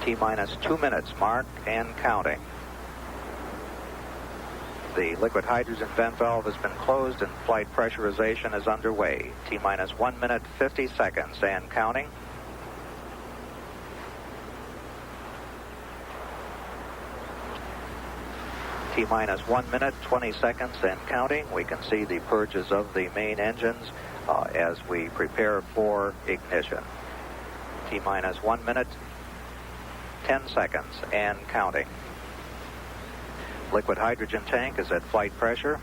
T-minus 2 minutes, mark and counting. The liquid hydrogen vent valve has been closed and flight pressurization is underway. T-minus 1 minute, 50 seconds and counting. T-minus 1 minute, 20 seconds and counting. We can see the purges of the main engines as we prepare for ignition. T-minus 1 minute, 10 seconds and counting. Liquid hydrogen tank is at flight pressure.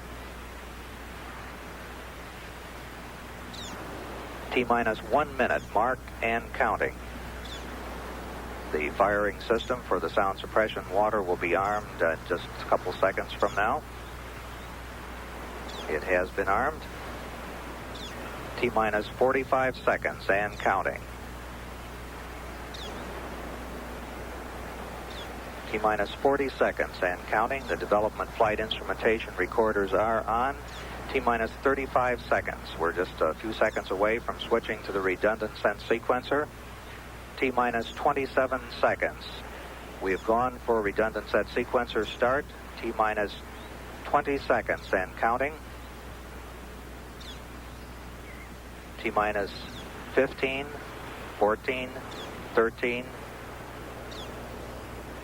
T-minus 1 minute, mark and counting. The firing system for the sound suppression water will be armed just a couple seconds from now. It has been armed. T-minus 45 seconds and counting. T-minus 40 seconds and counting. The development flight instrumentation recorders are on. T-minus 35 seconds. We're just a few seconds away from switching to the redundant sense sequencer. T-minus 27 seconds. We have gone for redundant set sequencer start. T-minus 20 seconds and counting. T-minus 15, 14, 13,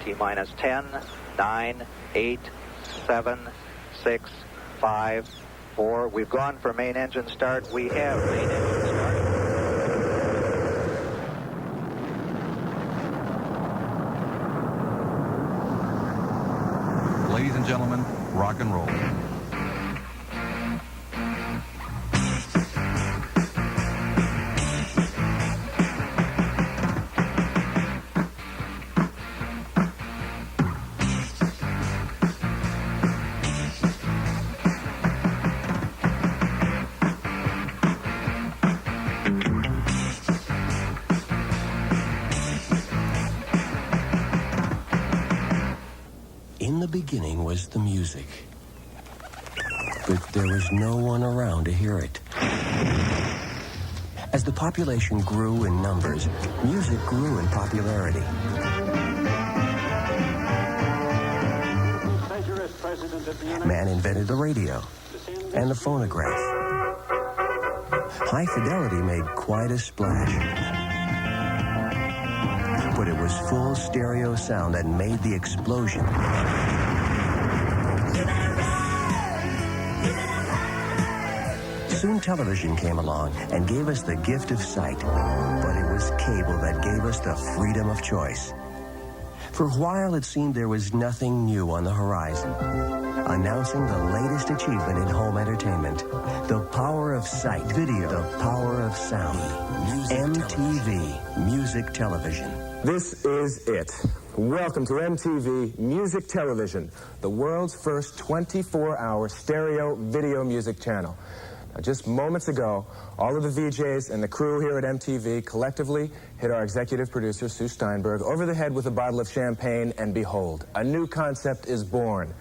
T-minus 10, 9, 8, 7, 6, 5, 4. We've gone for main engine start. We have main engine start. Ladies and gentlemen, rock and roll. In the beginning was the music, but there was no one around to hear it. As the population grew in numbers, music grew in popularity. Man invented the radio and the phonograph. High fidelity made quite a splash. But it was full stereo sound that made the explosion. Soon television came along and gave us the gift of sight. But it was cable that gave us the freedom of choice. For a while, it seemed there was nothing new on the horizon. Announcing the latest achievement in home entertainment. The power of sight, video, the power of sound. MTV Music Television. This is it. Welcome to MTV Music Television, the world's first 24-hour stereo video music channel. Now, just moments ago, all of the VJs and the crew here at MTV collectively hit our executive producer, Sue Steinberg, over the head with a bottle of champagne, and behold, a new concept is born.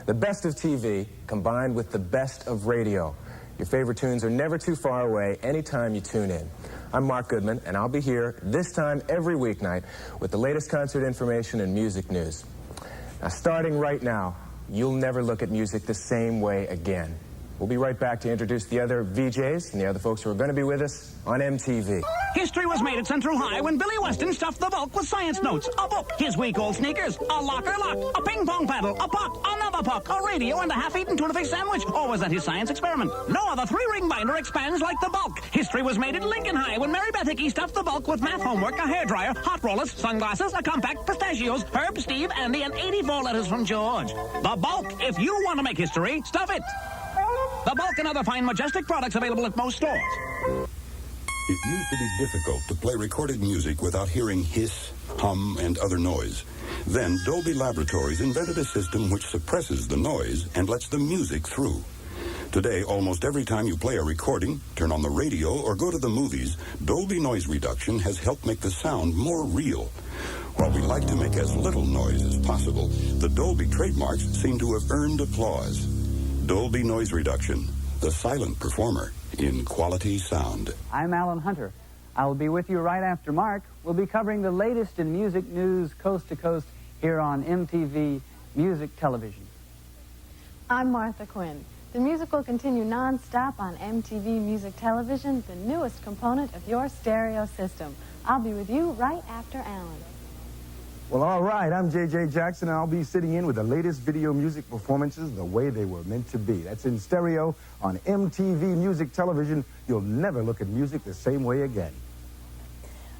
The best of TV combined with the best of radio. Your favorite tunes are never too far away anytime you tune in. I'm Mark Goodman, and I'll be here this time every weeknight with the latest concert information and music news. Now, starting right now, you'll never look at music the same way again. We'll be right back to introduce the other VJs and the other folks who are going to be with us on MTV. History was made at Central High when Billy Weston stuffed the bulk with science notes, a book, his week old sneakers, a locker lock, a ping pong paddle, a puck, another puck, a radio, and a half-eaten tuna fish sandwich. Or was that his science experiment? No other three-ring binder expands like the bulk. History was made at Lincoln High when Mary Beth Hickey stuffed the bulk with math homework, a hairdryer, hot rollers, sunglasses, a compact, pistachios, Herb, Steve, Andy, and 84 letters from George. The bulk. If you want to make history, stuff it. The bulk and other fine Majestic products available at most stores. It used to be difficult to play recorded music without hearing hiss, hum, and other noise. Then Dolby Laboratories invented a system which suppresses the noise and lets the music through. Today, almost every time you play a recording, turn on the radio, or go to the movies, Dolby Noise Reduction has helped make the sound more real. While we like to make as little noise as possible, the Dolby trademarks seem to have earned applause. Dolby Noise Reduction, the silent performer in quality sound. I'm Alan Hunter. I will be with you right after Mark. We'll be covering the latest in music news coast to coast here on MTV Music Television. I'm Martha Quinn. The music will continue non-stop on MTV Music Television, the newest component of your stereo system. I'll be with you right after Alan. Well, all right, I'm J.J. Jackson, and I'll be sitting in with the latest video music performances the way they were meant to be. That's in stereo on MTV Music Television. You'll never look at music the same way again.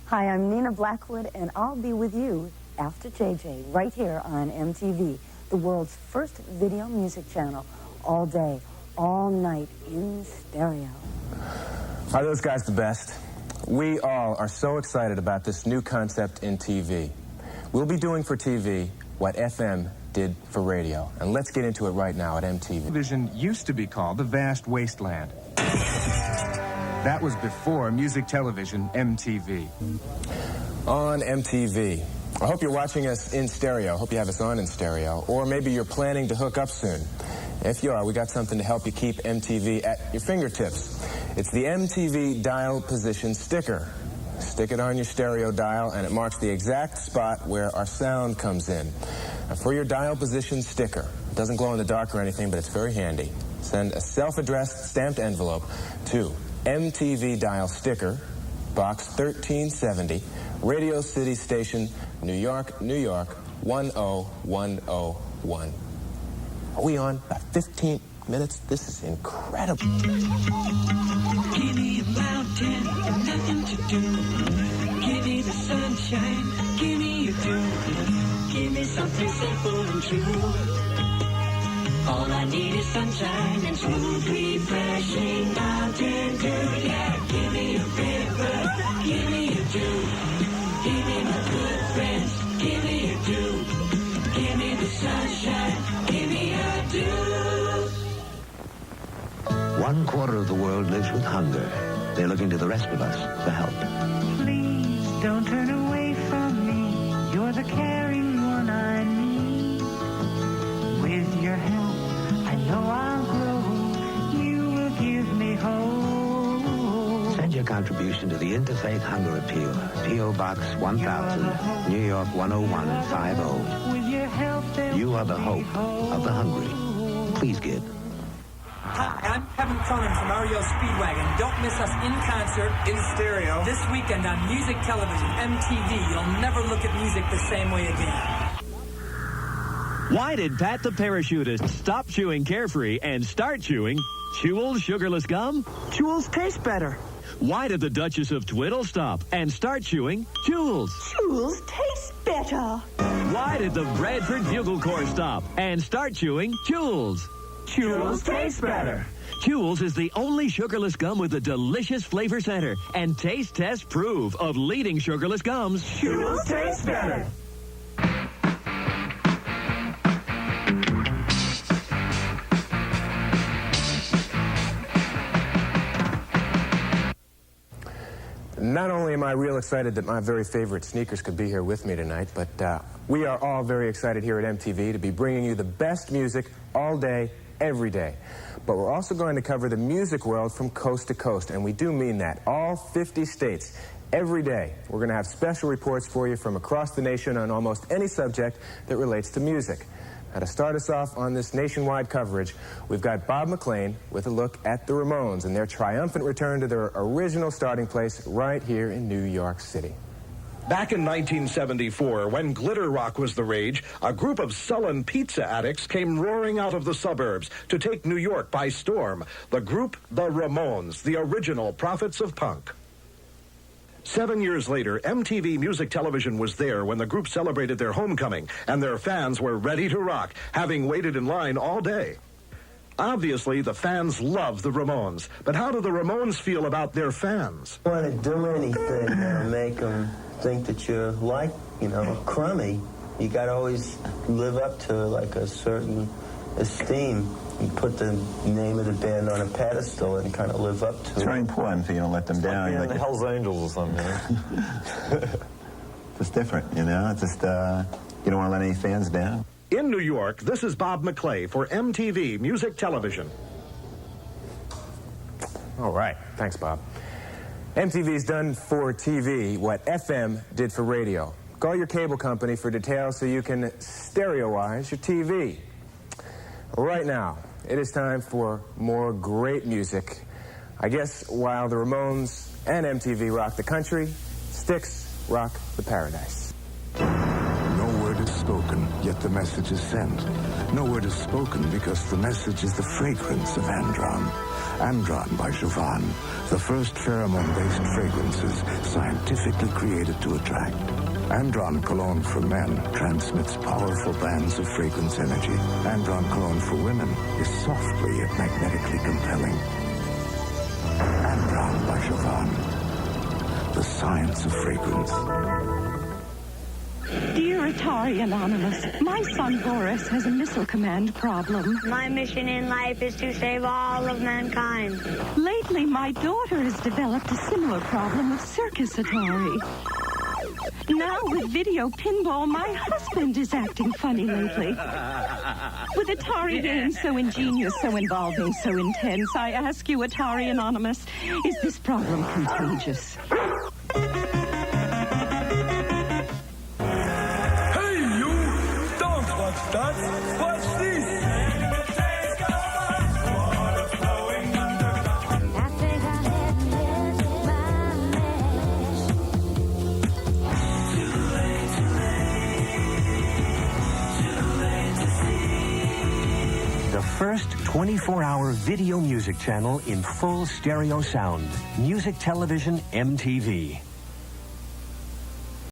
Hi, I'm Nina Blackwood, and I'll be with you after J.J. right here on MTV, the world's first video music channel, all day, all night, in stereo. Are those guys the best? We all are so excited about this new concept in TV. We'll be doing for TV what FM did for radio. And let's get into it right now at MTV. Television used to be called the vast wasteland. That was before music television, MTV. On MTV. I hope you're watching us in stereo. I hope you have us on in stereo. Or maybe you're planning to hook up soon. If you are, we got something to help you keep MTV at your fingertips. It's the MTV Dial Position Sticker. Stick it on your stereo dial, and it marks the exact spot where our sound comes in. Now, for your dial position sticker, it doesn't glow in the dark or anything, but it's very handy. Send a self-addressed stamped envelope to MTV Dial Sticker, Box 1370, Radio City Station, New York, New York, 10101. Are we on? About 15 minutes? This is incredible. Give me a mountain and nothing to do. Give me the sunshine, give me a dew. Give me something simple and true. All I need is sunshine and smooth, refreshing mountain dew. Yeah, give me a river, give me a dew. Give me my good friends, give me a dew. Give me the sunshine, give me a dew. 1/4 of the world lives with hunger. They're looking to the rest of us for help. Please don't turn away from me. You're the caring one I need. With your help, I know I'll grow. You will give me hope. Send your contribution to the Interfaith Hunger Appeal, P.O. Box 1000, New York 10150. With your help, You are the hope of the hungry. Please give. Hi, I'm Kevin Cronin from REO Speedwagon. Don't miss us in concert, in stereo, this weekend on Music Television, MTV. You'll never look at music the same way again. Why did Pat the Parachutist stop chewing Carefree and start chewing Jewel's Sugarless Gum? Jewel's taste better. Why did the Duchess of Twiddle stop and start chewing Jewel's? Jewel's taste better. Why did the Bradford Bugle Corps stop and start chewing Jewel's? Jewel's taste better. Jewel's is the only sugarless gum with a delicious flavor center, and taste tests prove of leading sugarless gums. Jewel's taste better. Not only am I real excited that my very favorite sneakers could be here with me tonight, but we are all very excited here at MTV to be bringing you the best music all day, every day. But we're also going to cover the music world from coast to coast, and we do mean that. All 50 states, every day. We're going to have special reports for you from across the nation on almost any subject that relates to music. Now, to start us off on this nationwide coverage, we've got Bob McLean with a look at the Ramones and their triumphant return to their original starting place right here in New York City. Back in 1974, when glitter rock was the rage, a group of sullen pizza addicts came roaring out of the suburbs to take New York by storm. The group, the Ramones, the original prophets of punk. 7 years later, MTV Music Television was there when the group celebrated their homecoming, and their fans were ready to rock, having waited in line all day. Obviously, the fans love the Ramones, but how do the Ramones feel about their fans? You want to do anything that'll make them think that you're like, crummy. You got to always live up to like a certain esteem. You put the name of the band on a pedestal and kind of live up to it. It's very important for you to let them down. Like the Hells Angels or something. It's different, It's just, you don't want to let any fans down. In New York, this is Bob McClay for MTV Music Television. All right. Thanks, Bob. MTV's done for TV what FM did for radio. Call your cable company for details so you can stereo-wise your TV. Right now, it is time for more great music. I guess while the Ramones and MTV rock the country, Styx rock the paradise. No word is spoken, yet the message is sent. No word is spoken because the message is the fragrance of Andron. Andron by Jovan, the first pheromone-based fragrances scientifically created to attract. Andron cologne for men transmits powerful bands of fragrance energy. Andron cologne for women is softly yet magnetically compelling. Andron by Jovan, the science of fragrance. Dear Atari Anonymous, my son Boris has a missile command problem. My mission in life is to save all of mankind. Lately, my daughter has developed a similar problem with Circus Atari. Now with video pinball, my husband is acting funny lately. With Atari games so ingenious, so involving, so intense, I ask you, Atari Anonymous, is this problem contagious? Watch this. The first 24-hour video music channel in full stereo sound. Music Television MTV.